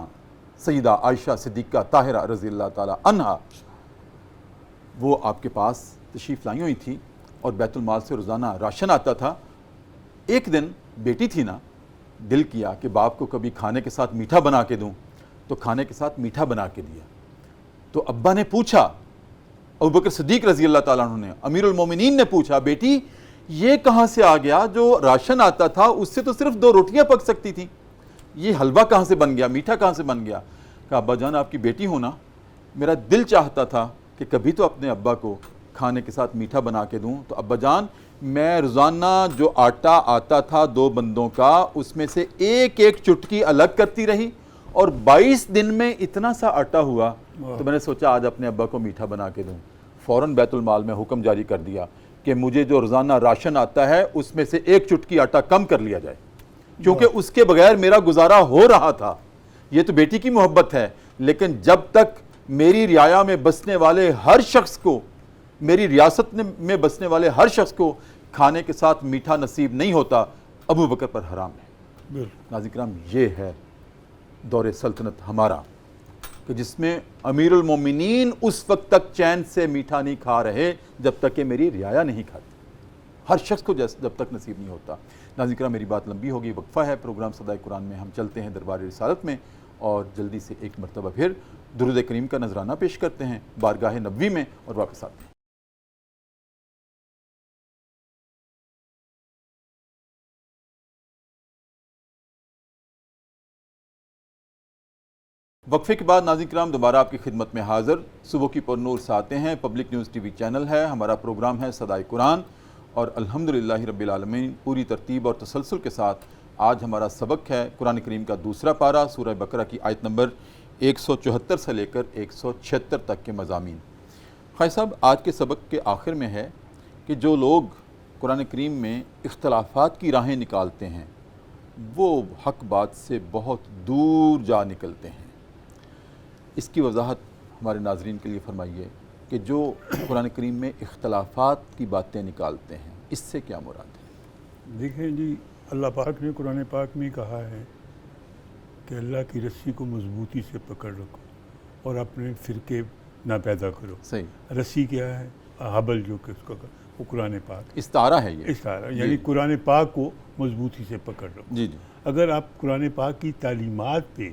سیدہ عائشہ صدیقہ طاہرہ رضی اللہ تعالیٰ عنہا وہ آپ کے پاس تشریف لائی ہوئی تھی اور بیت المال سے روزانہ راشن آتا تھا. ایک دن بیٹی تھی نا، دل کیا کہ باپ کو کبھی کھانے کے ساتھ میٹھا بنا کے دوں، تو کھانے کے ساتھ میٹھا بنا کے دیا. تو ابا نے پوچھا، ابوبکر صدیق رضی اللہ تعالیٰ عنہ نے، امیر المومنین نے پوچھا بیٹی یہ کہاں سے آ گیا؟ جو راشن آتا تھا اس سے تو صرف 2 روٹیاں پک سکتی تھیں، یہ حلوہ کہاں سے بن گیا، میٹھا کہاں سے بن گیا؟ کہا ابا جان آپ کی بیٹی ہونا، میرا دل چاہتا تھا کہ کبھی تو اپنے ابا کو کھانے کے ساتھ میٹھا بنا کے دوں. تو ابا جان میں روزانہ جو آٹا آتا تھا 2 بندوں کا اس میں سے ایک ایک چٹکی الگ کرتی رہی اور 22 دن میں اتنا سا آٹا ہوا تو میں نے سوچا آج اپنے ابا کو میٹھا بنا کے دوں. فوراً بیت المال میں حکم جاری کر دیا کہ مجھے جو روزانہ راشن آتا ہے اس میں سے ایک چٹکی آٹا کم کر لیا جائے، کیونکہ اس کے بغیر میرا گزارا ہو رہا تھا. یہ تو بیٹی کی محبت ہے، لیکن جب تک میری رعایا میں بسنے والے ہر شخص کو، میری ریاست میں بسنے والے ہر شخص کو کھانے کے ساتھ میٹھا نصیب نہیں ہوتا، ابو بکر پر حرام ہے. ناظرین کرام یہ ہے دور سلطنت ہمارا کہ جس میں امیر المومنین اس وقت تک چین سے میٹھا نہیں کھا رہے جب تک کہ میری رعایا نہیں کھاتی، ہر شخص کو جب تک نصیب نہیں ہوتا. ناظرین کرام میری بات لمبی ہوگی، وقفہ ہے. پروگرام صدائے قرآن میں ہم چلتے ہیں دربار رسالت میں اور جلدی سے ایک مرتبہ پھر درود کریم کا نذرانہ پیش کرتے ہیں بارگاہ نبوی میں اور واپس آتے ہیں. وقفے کے بعد ناظرین کرام دوبارہ آپ کی خدمت میں حاضر. صبح کی پر نور سے آتے ہیں، پبلک نیوز ٹی وی چینل ہے، ہمارا پروگرام ہے صدائے قرآن اور الحمدللہ رب العالمین پوری ترتیب اور تسلسل کے ساتھ آج ہمارا سبق ہے قرآن کریم کا دوسرا پارہ سورہ بقرہ کی آیت نمبر 174 سے لے کر 176 تک کے مضامین. خواہ صاحب آج کے سبق کے آخر میں ہے کہ جو لوگ قرآن کریم میں اختلافات کی راہیں نکالتے ہیں وہ حق بات سے بہت دور جا نکلتے ہیں. اس کی وضاحت ہمارے ناظرین کے لیے فرمائیے کہ جو قرآن کریم میں اختلافات کی باتیں نکالتے ہیں اس سے کیا مراد ہے؟ دیکھیں جی، اللہ پاک نے قرآن پاک میں کہا ہے کہ اللہ کی رسی کو مضبوطی سے پکڑ رکھو اور اپنے فرقے نہ پیدا کرو. صحیح. رسی کیا ہے؟ حبل جو کہ اس کا وہ قرآن پاک استعارہ ہے یہ. استعارہ یعنی قرآن پاک کو مضبوطی سے پکڑ لو. جی جی. اگر آپ قرآن پاک کی تعلیمات پہ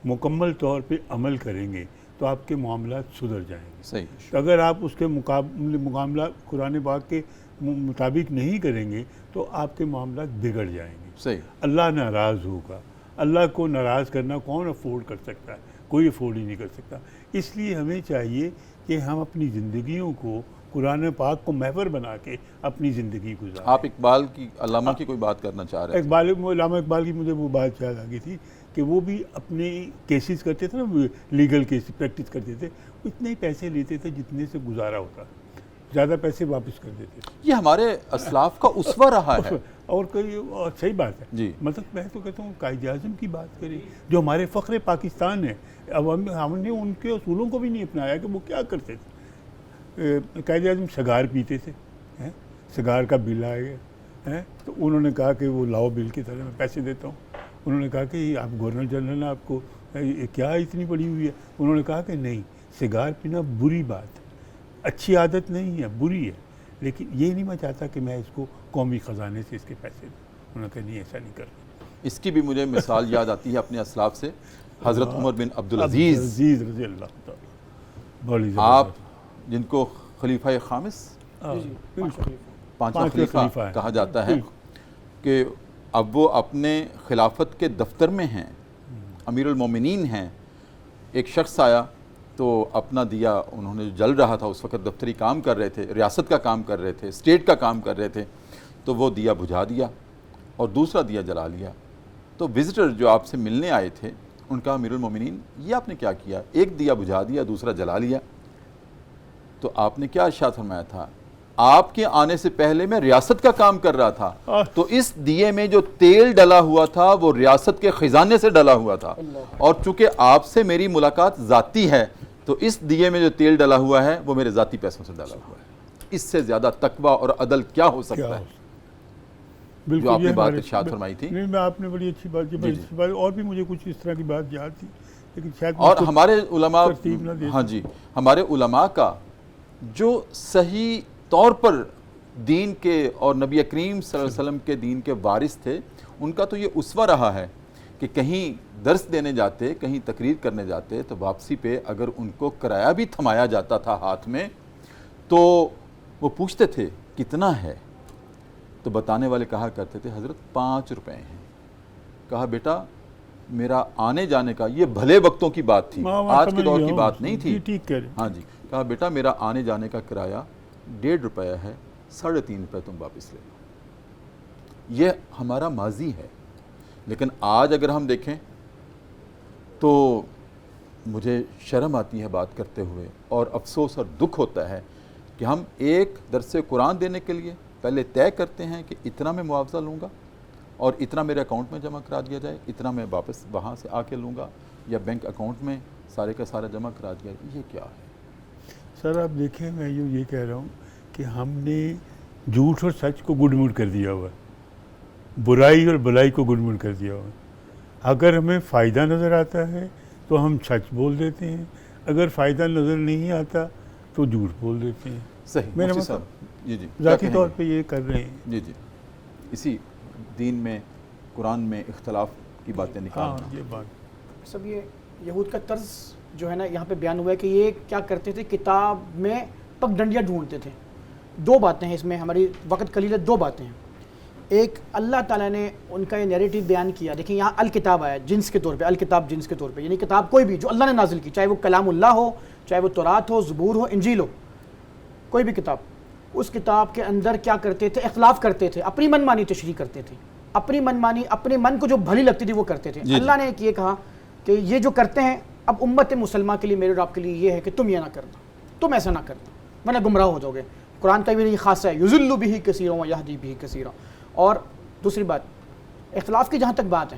مکمل طور پہ عمل کریں گے تو آپ کے معاملات سدھر جائیں گے. صحیح. اگر آپ اس کے معاملات قرآن پاک کے مطابق نہیں کریں گے تو آپ کے معاملات بگڑ جائیں گے. صحیح. اللہ ناراض ہوگا. اللہ کو ناراض کرنا کون افورڈ کر سکتا ہے؟ کوئی افورڈ ہی نہیں کر سکتا. اس لیے ہمیں چاہیے کہ ہم اپنی زندگیوں کو قرآن پاک کو محور بنا کے اپنی زندگی گزاریں. آپ اقبال کی علامہ کی کوئی بات کرنا چاہ رہے ہیں؟ علامہ اقبال کی مجھے وہ بات یاد آ گئی تھی کہ وہ بھی اپنے کیسز کرتے تھے نا، لیگل کیس پریکٹس کرتے تھے، اتنے ہی پیسے لیتے تھے جتنے سے گزارا ہوتا، زیادہ پیسے واپس کر دیتے تھے. یہ ہمارے اسلاف کا اسوہ رہا ہے. اور کوئی صحیح بات ہے جی. مطلب میں تو کہتا ہوں قائد اعظم کی بات کریں جو ہمارے فخر پاکستان ہے. اب ہم نے ان کے اصولوں کو بھی نہیں اپنایا کہ وہ کیا کرتے تھے. قائد اعظم سگار پیتے تھے، سگار کا بل آ گیا تو انہوں نے کہا کہ وہ لاؤ بل کی طرح میں پیسے دیتا ہوں. انہوں نے کہا کہ آپ گورنر جنرل آپ کو کیا اتنی پڑی ہوئی ہے؟ انہوں نے کہا کہ نہیں، سگار پینا بری بات ہے، اچھی عادت نہیں ہے، بری ہے، لیکن یہ نہیں میں چاہتا کہ میں اس کو قومی خزانے سے اس کے پیسے دوں. انہوں نے کہا نہیں، ایسا نہیں کرنا. اس کی بھی مجھے مثال یاد آتی ہے اپنے اسلاف سے. حضرت عمر بن عبدالعزیز رضی اللہ تعالیٰ، بڑی آپ جن کو خلیفہ خامس پانچواں خلیفہ خلیفہ کہا جاتا ہے، کہ اب وہ اپنے خلافت کے دفتر میں ہیں، امیر المومنین ہیں. ایک شخص آیا تو اپنا دیا، انہوں نے جل رہا تھا اس وقت، دفتری کام کر رہے تھے، ریاست کا کام کر رہے تھے، اسٹیٹ کا کام کر رہے تھے، تو وہ دیا بجھا دیا اور دوسرا دیا جلا لیا. تو وزٹر جو آپ سے ملنے آئے تھے ان کا امیر المومنین یہ آپ نے کیا کیا؟ ایک دیا بجھا دیا، دوسرا جلا لیا. تو آپ نے کیا ارشاد فرمایا تھا؟ آپ کے آنے سے پہلے میں ریاست کا کام کر رہا تھا، تو اس دیے میں جو تیل ڈلا ہوا تھا وہ ریاست کے خزانے سے ڈلا ہوا تھا، اور چونکہ آپ سے میری ملاقات ذاتی ہے تو اس دیے میں جو تیل ڈلا ہوا ہے وہ میرے ذاتی پیسوں سے ڈلا ہوا ہے. اس سے زیادہ تقوی اور عدل کیا ہو سکتا ہے؟ جو آپ نے بات ارشاد فرمائی تھی. نہیں، میں آپ نے بڑی اچھی بات، اور بھی مجھے کچھ اس طرح کی بات یاد تھی لیکن شاید اور ہمارے علماء، ترتیب نہ دیتے. ہاں جی، ہمارے علماء کا جو صحیح طور پر دین کے اور نبی کریم صلی اللہ علیہ وسلم کے دین کے وارث تھے، ان کا تو یہ اسوہ رہا ہے کہ کہیں درس دینے جاتے، کہیں تقریر کرنے جاتے تو واپسی پہ اگر ان کو کرایہ بھی تھمایا جاتا تھا ہاتھ میں تو وہ پوچھتے تھے کتنا ہے؟ تو بتانے والے کہا کرتے تھے حضرت 5 روپے ہیں. کہا بیٹا میرا آنے جانے کا، یہ بھلے وقتوں کی بات تھی، آج کے دور کی بات نہیں تھی. ہاں جی. کہا بیٹا میرا آنے جانے کا کرایہ 1.5 روپیہ ہے، 3.5 روپے تم واپس لے لو. یہ ہمارا ماضی ہے. لیکن آج اگر ہم دیکھیں تو مجھے شرم آتی ہے بات کرتے ہوئے، اور افسوس اور دکھ ہوتا ہے کہ ہم ایک درس قرآن دینے کے لیے پہلے طے کرتے ہیں کہ اتنا میں معاوضہ لوں گا اور اتنا میرے اکاؤنٹ میں جمع کرا دیا جائے، اتنا میں واپس وہاں سے آ کے لوں گا یا بینک اکاؤنٹ میں سارے کا سارا جمع کرا دیا. یہ کیا ہے؟ سر آپ دیکھیں، میں یہ کہہ رہا ہوں کہ ہم نے جھوٹ اور سچ کو گڈ موڈ کر دیا ہوا ہے، برائی اور بلائی کو گڈ موڈ کر دیا ہوا ہے. اگر ہمیں فائدہ نظر آتا ہے تو ہم سچ بول دیتے ہیں، اگر فائدہ نظر نہیں آتا تو جھوٹ بول دیتے ہیں. صحیح. میرا مفتی مطلب صاحب جی جی ذاتی طور پہ یہ کر رہے ہیں. جی جی اسی دین میں قرآن میں اختلاف کی باتیں نکالنا. یہ بات سب یہ یہود کا طرز جو ہے نا یہاں پہ بیان ہوا ہے کہ یہ کیا کرتے تھے، کتاب میں پگ ڈنڈیاں ڈھونڈتے تھے. 2 باتیں ہیں اس میں، ہماری وقت قلیل ہے، 2 باتیں ہیں. ایک اللہ تعالیٰ نے ان کا یہ نیریٹو بیان کیا. دیکھیں یہاں الکتاب آیا جنس کے طور پہ، الکتاب جنس کے طور پہ، یعنی کتاب کوئی بھی جو اللہ نے نازل کی، چاہے وہ کلام اللہ ہو، چاہے وہ تورات ہو، زبور ہو، انجیل ہو، کوئی بھی کتاب. اس کتاب کے اندر کیا کرتے تھے؟ اختلاف کرتے تھے، اپنی من مانی تشریح کرتے تھے، اپنی من مانی، اپنے من کو جو بھلی لگتی تھی وہ کرتے تھے. اللہ نے یہ کہا کہ یہ جو کرتے ہیں اب امت مسلمہ کے لیے، میرے اور آپ کے لیے یہ ہے کہ تم یہ نہ کرنا، تم ایسا نہ کرنا ورنہ گمراہ ہو جاؤ گے. قرآن کا بھی یہ خاصہ ہے، یضل بہ کثیرا ویہدی بہ کثیرا. اور دوسری بات، اختلاف کی جہاں تک بات ہے،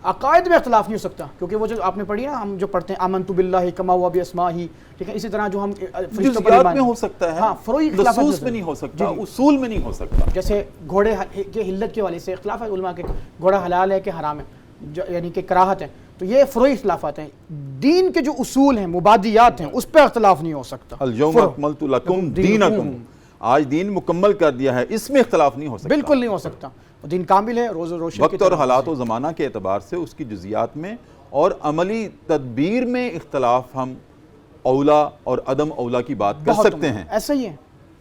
عقائد میں اختلاف نہیں ہو سکتا، کیونکہ وہ جو آپ نے پڑھی نا، ہم جو پڑھتے ہیں آمنت باللہ کما ہوا باسماءہ، ٹھیک ہے، اسی طرح جو ہم جزئیات میں ہو سکتا ہے، ہاں فروعی اختلافات نصوص میں نہیں ہو سکتا، اصول میں نہیں ہو سکتا. جیسے گھوڑے کے حلت کے والے سے اختلاف ہے علماء کے، گھوڑا حلال ہے کہ حرام ہے، یعنی کہ کراہت ہے. تو یہ فروعی اختلافات ہیں. دین کے جو اصول ہیں، مبادیات ہیں، اس پہ اختلاف نہیں ہو سکتا. الیوم اکملت لکم دینکم، آج دین مکمل کر دیا ہے، اس میں اختلاف نہیں ہو سکتا. بالکل نہیں ہو سکتا. دین کامل ہے، روز و روشن وقت اور حالات و زمانہ کے اعتبار سے اس کی جزیات میں اور عملی تدبیر میں اختلاف ہم اولا اور عدم اولا کی بات کر سکتے ہیں. ایسا ہی ہے.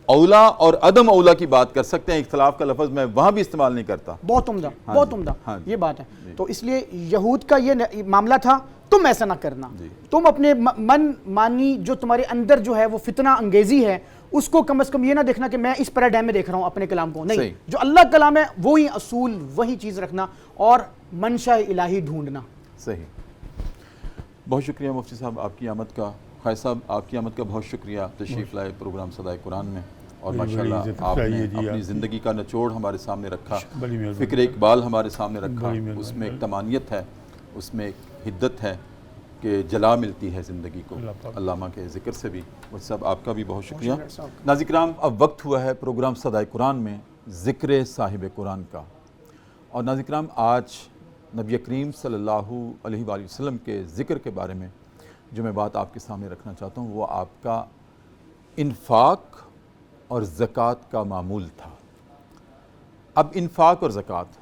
اولا اور عدم اولا کی بات کر سکتے ہیں. اختلاف کا لفظ میں وہاں بھی استعمال نہیں کرتا. بہت عمدہ، بہت عمدہ یہ بات ہے. تو اس لیے یہود کا یہ معاملہ تھا، تم ایسا نہ کرنا. تم اپنے من مانی جو تمہارے اندر جو ہے وہ فتنہ انگیزی ہے، اس کو کم از کم یہ نہ دیکھنا کہ میں اس پیراڈائم میں دیکھ رہا ہوں اپنے کلام کو. نہیں، جو اللہ کلام ہے وہی اصول، وہی چیز رکھنا اور منشا الہی ڈھونڈنا. صحیح. بہت شکریہ مفتی صاحب آپ کی آمد کا. خواجہ صاحب آپ کی آمد کا بہت شکریہ، تشریف لائے پروگرام صدائے قرآن میں، اور ماشاءاللہ آپ نے اپنی زندگی کا نچوڑ ہمارے سامنے رکھا، فکر اقبال ہمارے سامنے رکھا. اس میں ایک تمانیت ہے، اس میں ایک حدت ہے کہ جلا ملتی ہے زندگی کو علامہ کے ذکر سے بھی. وہ سب آپ کا بھی بہت شکریہ. ناظرین کرام، اب وقت ہوا ہے پروگرام صدائے قرآن میں ذکر صاحب قرآن کا. اور ناظرین کرام، آج نبی کریم صلی اللہ علیہ وآلہ وسلم کے ذکر کے بارے میں جو میں بات آپ کے سامنے رکھنا چاہتا ہوں وہ آپ کا انفاق اور زکوٰۃ کا معمول تھا. اب انفاق اور زکوٰۃ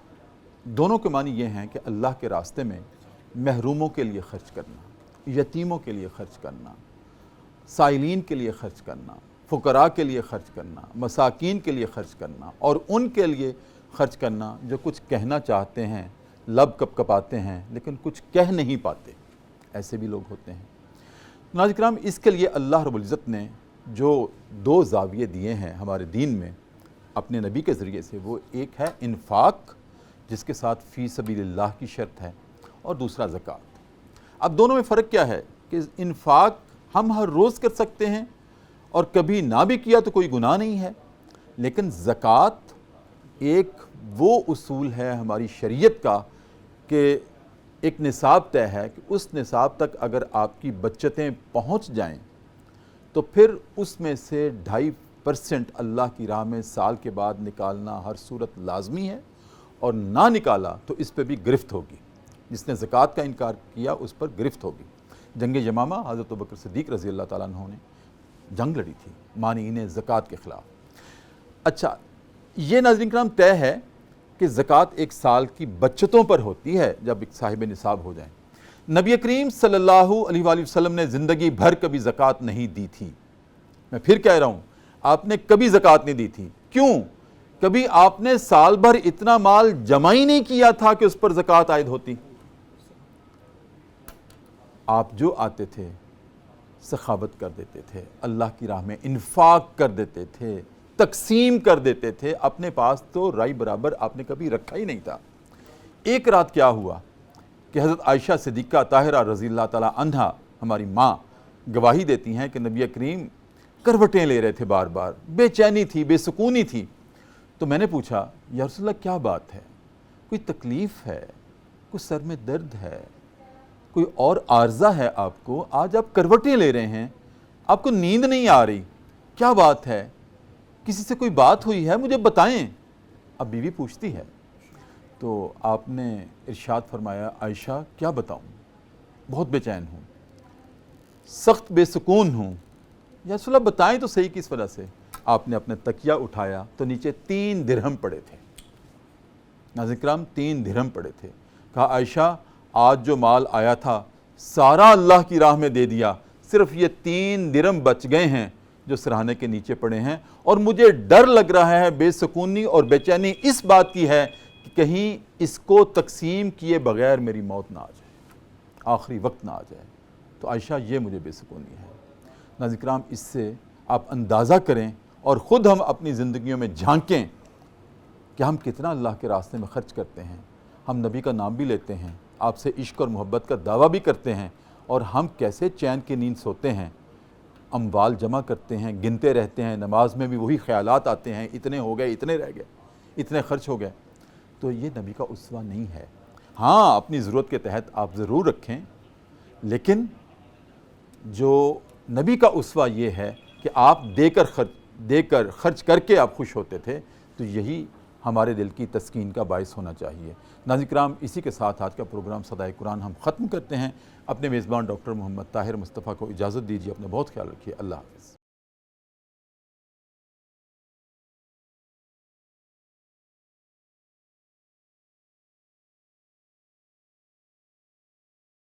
دونوں کے معنی یہ ہیں کہ اللہ کے راستے میں محروموں کے لیے خرچ کرنا، یتیموں کے لیے خرچ کرنا، سائلین کے لیے خرچ کرنا، فقراء کے لیے خرچ کرنا، مساکین کے لیے خرچ کرنا، اور ان کے لیے خرچ کرنا جو کچھ کہنا چاہتے ہیں، لب کپ کپاتے ہیں لیکن کچھ کہہ نہیں پاتے. ایسے بھی لوگ ہوتے ہیں. ناظرین کرام، اس کے لیے اللہ رب العزت نے جو دو زاویے دیے ہیں ہمارے دین میں اپنے نبی کے ذریعے سے، وہ ایک ہے انفاق جس کے ساتھ فی سبیل اللہ کی شرط ہے، اور دوسرا زکوٰۃ. اب دونوں میں فرق کیا ہے کہ انفاق ہم ہر روز کر سکتے ہیں اور کبھی نہ بھی کیا تو کوئی گناہ نہیں ہے، لیکن زکوٰۃ ایک وہ اصول ہے ہماری شریعت کا کہ ایک نصاب طے ہے کہ اس نصاب تک اگر آپ کی بچتیں پہنچ جائیں تو پھر اس میں سے 2.5% اللہ کی راہ میں سال کے بعد نکالنا ہر صورت لازمی ہے، اور نہ نکالا تو اس پہ بھی گرفت ہوگی. جس نے زکوٰۃ کا انکار کیا اس پر گرفت ہوگی. جنگ یمامہ حضرت ابوبکر صدیق رضی اللہ تعالیٰ عنہ نے جنگ لڑی تھی مانعین زکوٰۃ کے خلاف. اچھا، یہ ناظرین کرام طے ہے کہ زکوٰۃ ایک سال کی بچتوں پر ہوتی ہے جب ایک صاحب نصاب ہو جائیں. نبی کریم صلی اللہ علیہ وآلہ وسلم نے زندگی بھر کبھی زکوٰۃ نہیں دی تھی. میں پھر کہہ رہا ہوں، آپ نے کبھی زکوٰۃ نہیں دی تھی. کیوں؟ کبھی آپ نے سال بھر اتنا مال جمع ہی نہیں کیا تھا کہ اس پر زکوٰۃ عائد ہوتی. آپ جو آتے تھے سخاوت کر دیتے تھے، اللہ کی راہ میں انفاق کر دیتے تھے، تقسیم کر دیتے تھے. اپنے پاس تو رائی برابر آپ نے کبھی رکھا ہی نہیں تھا. ایک رات کیا ہوا کہ حضرت عائشہ صدیقہ طاہرہ رضی اللہ تعالیٰ عنہا ہماری ماں گواہی دیتی ہیں کہ نبی کریم کروٹیں لے رہے تھے، بار بار بے چینی تھی، بے سکونی تھی. تو میں نے پوچھا یا رسول اللہ کیا بات ہے؟ کوئی تکلیف ہے؟ کوئی سر میں درد ہے؟ کوئی اور عارضہ ہے آپ کو؟ آج آپ کروٹیں لے رہے ہیں، آپ کو نیند نہیں آ رہی، کیا بات ہے؟ کسی سے کوئی بات ہوئی ہے؟ مجھے بتائیں. اب بیوی پوچھتی ہے تو آپ نے ارشاد فرمایا، عائشہ کیا بتاؤں، بہت بے چین ہوں، سخت بے سکون ہوں. یا رسول اللہ بتائیں تو صحیح کس وجہ سے. آپ نے اپنے تکیہ اٹھایا تو نیچے 3 درہم پڑے تھے. ناظرین کرام 3 درہم پڑے تھے. کہا عائشہ آج جو مال آیا تھا سارا اللہ کی راہ میں دے دیا، صرف یہ 3 درہم بچ گئے ہیں جو سرہانے کے نیچے پڑے ہیں، اور مجھے ڈر لگ رہا ہے، بے سکونی اور بے چینی اس بات کی ہے کہ کہیں اس کو تقسیم کیے بغیر میری موت نہ آ جائے، آخری وقت نہ آ جائے. تو عائشہ یہ مجھے بے سکونی ہے. ناظرین کرام اس سے آپ اندازہ کریں اور خود ہم اپنی زندگیوں میں جھانکیں کہ ہم کتنا اللہ کے راستے میں خرچ کرتے ہیں. ہم نبی کا نام بھی لیتے ہیں، آپ سے عشق اور محبت کا دعویٰ بھی کرتے ہیں، اور ہم کیسے چین کی نیند سوتے ہیں. اموال جمع کرتے ہیں، گنتے رہتے ہیں، نماز میں بھی وہی خیالات آتے ہیں، اتنے ہو گئے، اتنے رہ گئے، اتنے خرچ ہو گئے. تو یہ نبی کا اسوہ نہیں ہے. ہاں اپنی ضرورت کے تحت آپ ضرور رکھیں، لیکن جو نبی کا اسوہ یہ ہے کہ آپ دے کر خرچ کر کے آپ خوش ہوتے تھے. تو یہی ہمارے دل کی تسکین کا باعث ہونا چاہیے۔ ناظرین کرام، اسی کے ساتھ آج کا پروگرام صدائے قرآن ہم ختم کرتے ہیں۔ اپنے میزبان ڈاکٹر محمد طاہر مصطفیٰ کو اجازت دیجیے، اپنا بہت خیال رکھیے، اللہ حافظ۔